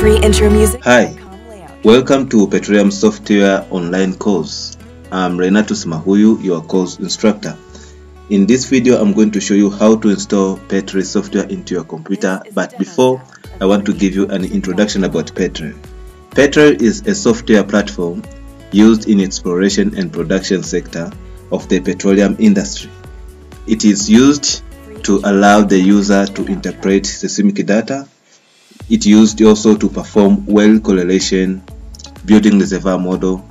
Free intro music. Hi, welcome to Petroleum Software online course. I'm Renatus Mahuyu, your course instructor. In this video, I'm going to show you how to install Petrel software into your computer. But before, I want to give you an introduction about Petrel. Petrel is a software platform used in exploration and production sector of the petroleum industry. It is used to allow the user to interpret seismic data. It used also to perform well correlation, building reservoir model,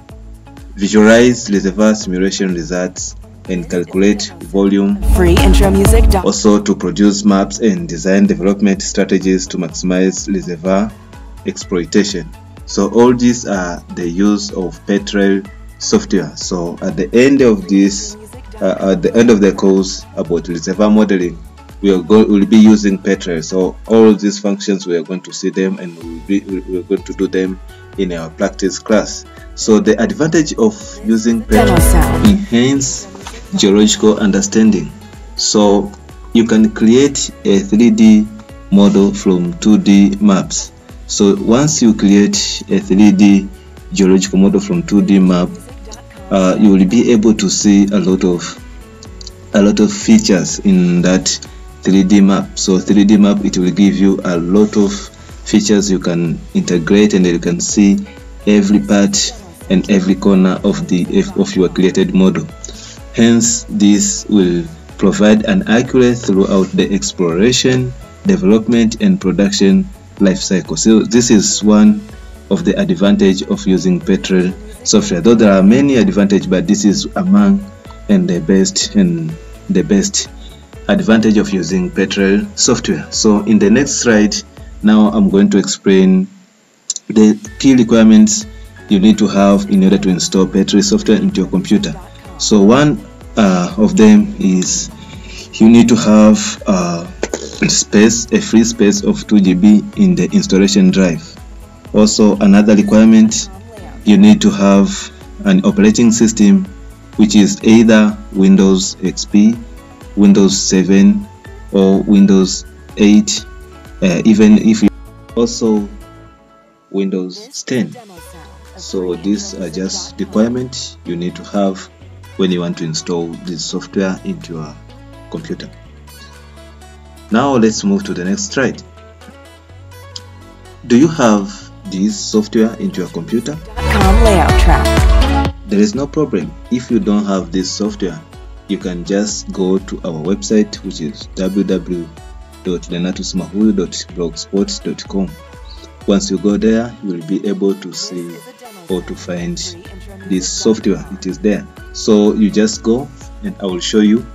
visualize reservoir simulation results, and calculate volume. Free intro music. Also to produce maps and design development strategies to maximize reservoir exploitation. So all these are the use of Petrel software. So at the end of this, at the end of the course about reservoir modeling, we'll be using Petrel. So all of these functions, we are going to see them, and we're going to do them in our practice class. So the advantage of using Petrel: enhance geological understanding. So you can create a 3D model from 2D maps. So once you create a 3D geological model from 2D map, you will be able to see a lot of features in that 3D map. So 3D map, it will give you a lot of features you can integrate, and you can see every part and every corner of your created model. Hence, this will provide an accurate throughout the exploration, development, and production life cycle. So this is one of the advantage of using Petrel software. Though there are many advantages, but this is among the best advantage of using Petrel software. So in the next slide, now I'm going to explain the key requirements you need to have in order to install Petrel software into your computer. So one of them is you need to have a free space of 2 GB in the installation drive. Also, another requirement, you need to have an operating system which is either Windows XP, Windows 7, or Windows 8, even if you also Windows 10. So these are just requirements you need to have when you want to install this software into your computer. Now let's move to the next slide. Do you have this software into your computer? Layout track. There is no problem. If you don't have this software, you can just go to our website, which is www.renatusmahuyu.blogspot.com. Once you go there, you will be able to see or to find this software. It is there. So you just go, and I will show you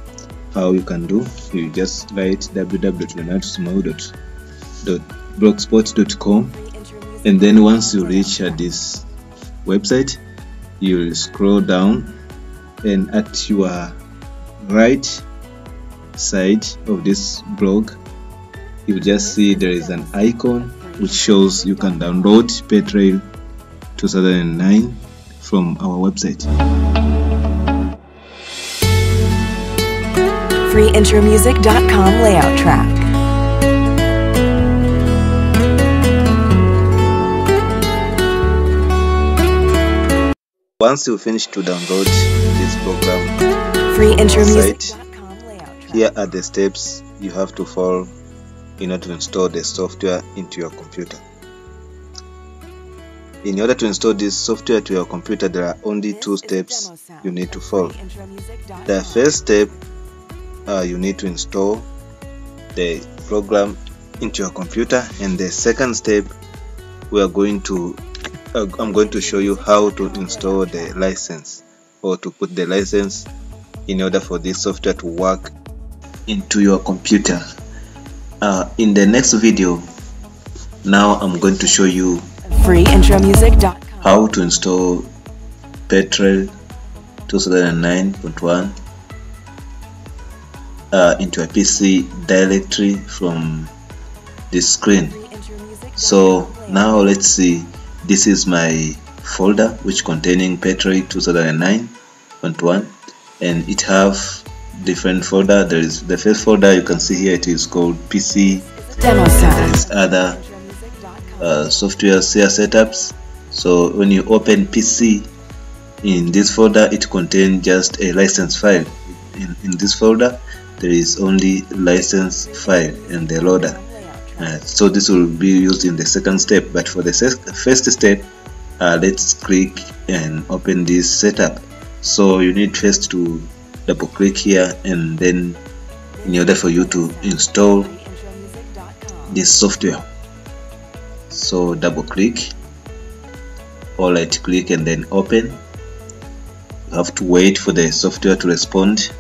how you can do. You just write www.renatusmahuyu.blogspot.com, and then once you reach this website, you will scroll down, and at your right side of this blog, you will just see there is an icon which shows you can download Petrel 2009 from our website. Freeintromusic.com layout track. Once you finish to download this program, Freeintromusic.com layout track. Here are the steps you have to follow in order to install the software into your computer. In order to install this software to your computer, there are only 2 steps you need to follow. The first step, you need to install the program into your computer, and the second step, I'm going to show you how to install the license, or to put the license in order for this software to work into your computer. In the next video, now I'm going to show you Freeintromusic.com how to install Petrel 2009.1 into a PC directly from this screen. So now let's see. This is my folder which containing Petrel 2009.1, and it have different folder. There is the first folder you can see here, it is called PC. Demo There sound. is other software share setups. So when you open PC, in this folder it contains just a license file. In this folder there is only license file and the loader. So this will be used in the second step, but for the first step, let's click and open this setup. So you need first to double click here, and then in order for you to install this software, so double click or right click and then open. You have to wait for the software to respond.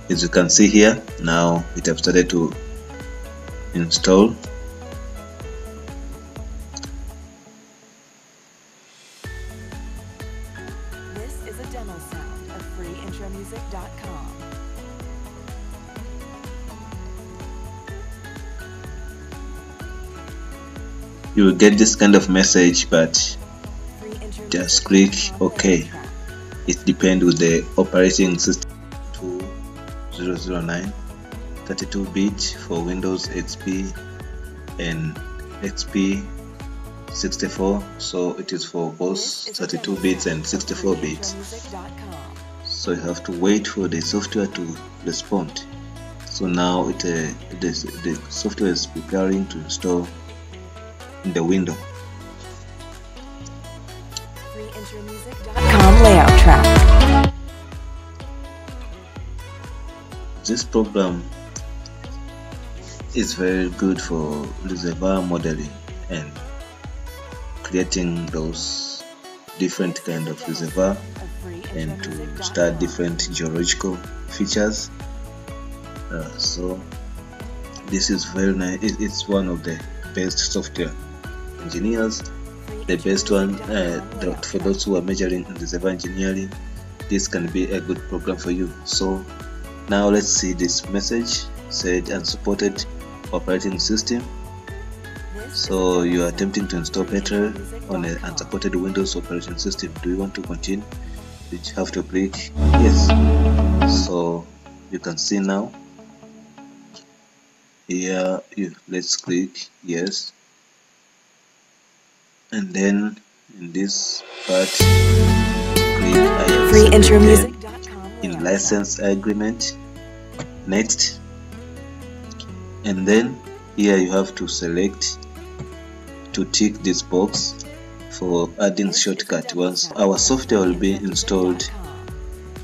As you can see here, now it has started to install. This is a demo sound of freeintromusic.com. You will get this kind of message, but just click OK. It depends with the operating system. 2009 32-bit for Windows XP and XP 64, so it is for both 32 bits and 64 bits. So you have to wait for the software to respond. So now the software is preparing to install in the window. freeintromusic.com layout track. This program is very good for reservoir modeling and creating those different kind of reservoir and to start different geological features. So this is very nice. It's one of the best software engineers, the best one for those who are majoring in reservoir engineering. This can be a good program for you. So now let's see this message said unsupported operating system. So you are attempting to install Petrel on an unsupported Windows operating system. Do you want to continue? You have to click yes. So you can see now here, let's click yes, and then in this part click I have freeintromusic.com in license agreement, next, and then here you have to select to tick this box for adding shortcut. Once our software will be installed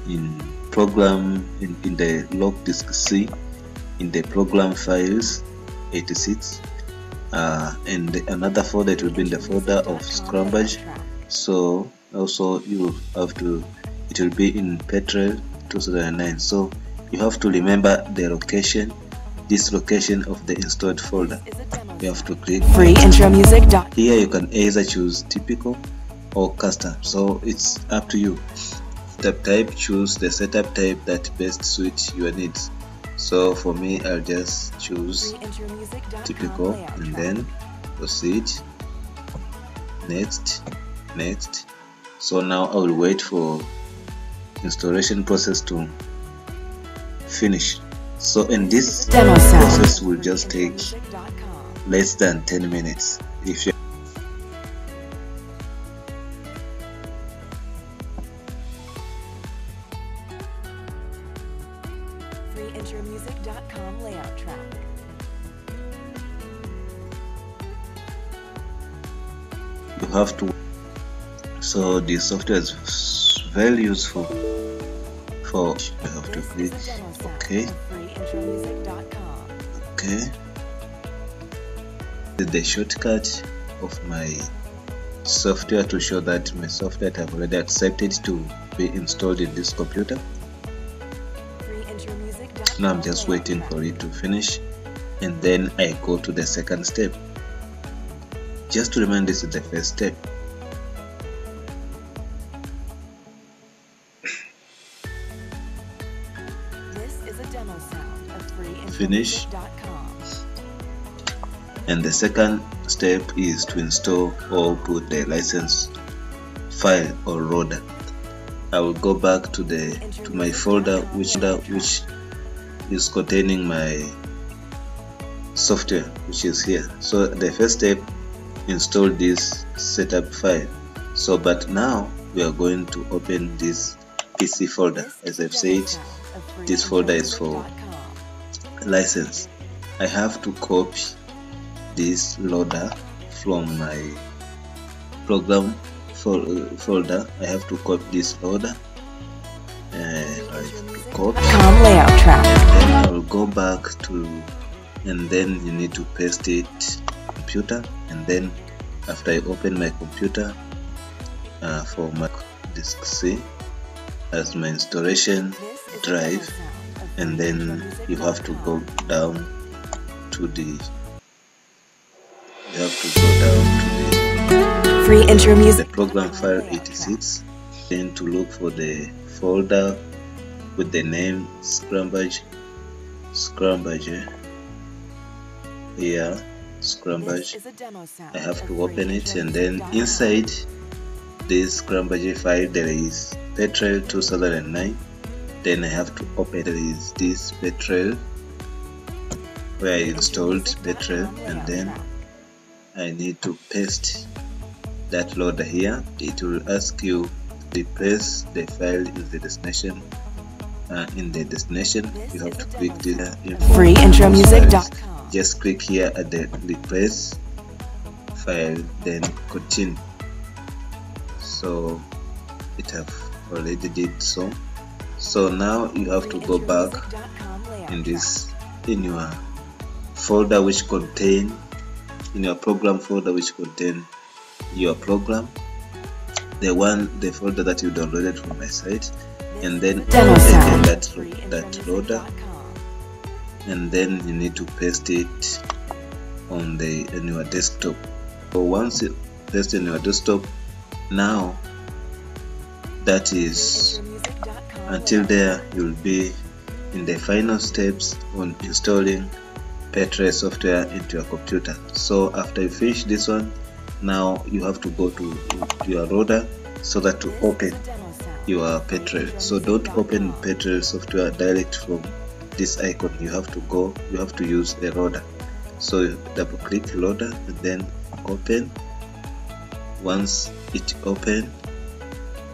in program in the log disk C, in the program files 86, and another folder, it will be in the folder of Scramble. So also you have to, it will be in Petrel 2009. So you have to remember the location, this location of the installed folder. You have to click freeintromusic.com. here. You can either choose typical or custom, so it's up to you. Setup type, choose the setup type that best suits your needs. So for me, I'll just choose typical and then proceed, next. So now I will wait for installation process to finish. So in this Demo sound. process will just take less than 10 minutes. If you freeintromusic.com layout track. have to, so the software is very useful for, you have to click OK. Okay, the shortcut of my software to show that my software have already accepted to be installed in this computer. Now I'm just waiting for it to finish, and then I go to the second step. Just to remind, this is the first step. This is a demo sound of Finish. freeintromusic.com. And the second step is to install or put the license file or loader. I will go back to my folder which is containing my software, which is here. So the first step, install this setup file. So but now we are going to open this PC folder. As I've said, this folder is for license. I have to copy this loader from my program folder. I have to copy this loader and I copy layout track. Then I will go back to, and then you need to paste it computer, and then after I open my computer for my disk C as my installation drive, and then you have to go down to the free intro music, the program file 86, then to look for the folder with the name Scramblage here, Scramblage. I have to open it, and then inside this Scramblage file there is Petrel 2009. Then I have to open, there is this Petrel where I installed Petrel, and then I need to paste that loader here. It will ask you to place the file in the destination. In the destination, you have to click the freeintromusic.com. Just click here at the replace file, then continue. So it have already did so. So now you have to go back in your folder which contain, in your program folder which contain your program, the folder that you downloaded from my site, and then open that loader, and then you need to paste it on your desktop. So once you paste in your desktop, now that is, until there you'll be in the final steps on installing Petrel software into your computer. So after you finish this one, now you have to go to your loader so that to open your Petrel. So don't open Petrel software direct from this icon. You have to use a loader. So you double click loader and then open. Once it open,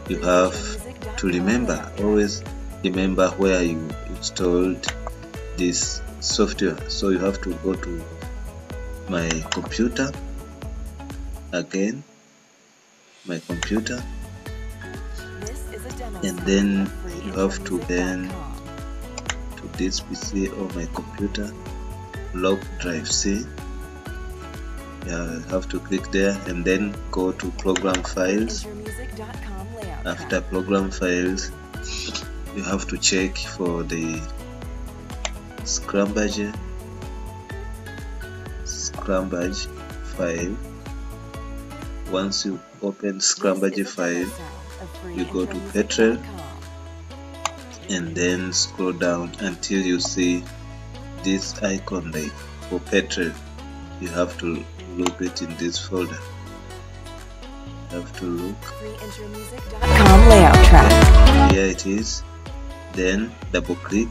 you have to always remember where you installed this software. So you have to go to my computer again, and then you have to then to this PC or my computer, lock drive C. You have to click there and then go to program files. After program files, you have to check for the Scramblage file. Once you open Scramblage file, you go to Petrel and then scroll down until you see this icon there for Petrel. You have to look it in this folder. You have to look. layout track. Here it is. Then double click.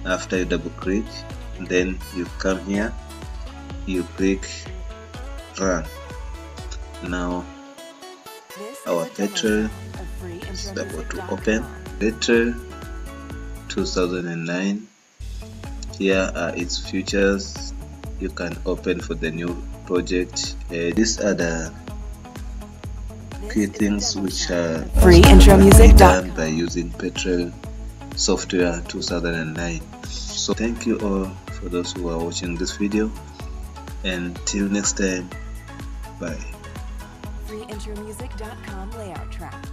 After you double click, then you come here, you click run. Now our Petrel is about to open. Petrel 2009. Here are its features. You can open for the new project. These are the key things which are done by using Petrel software 2009. So thank you all for those who are watching this video, and till next time, bye. freeintromusic.com layout track.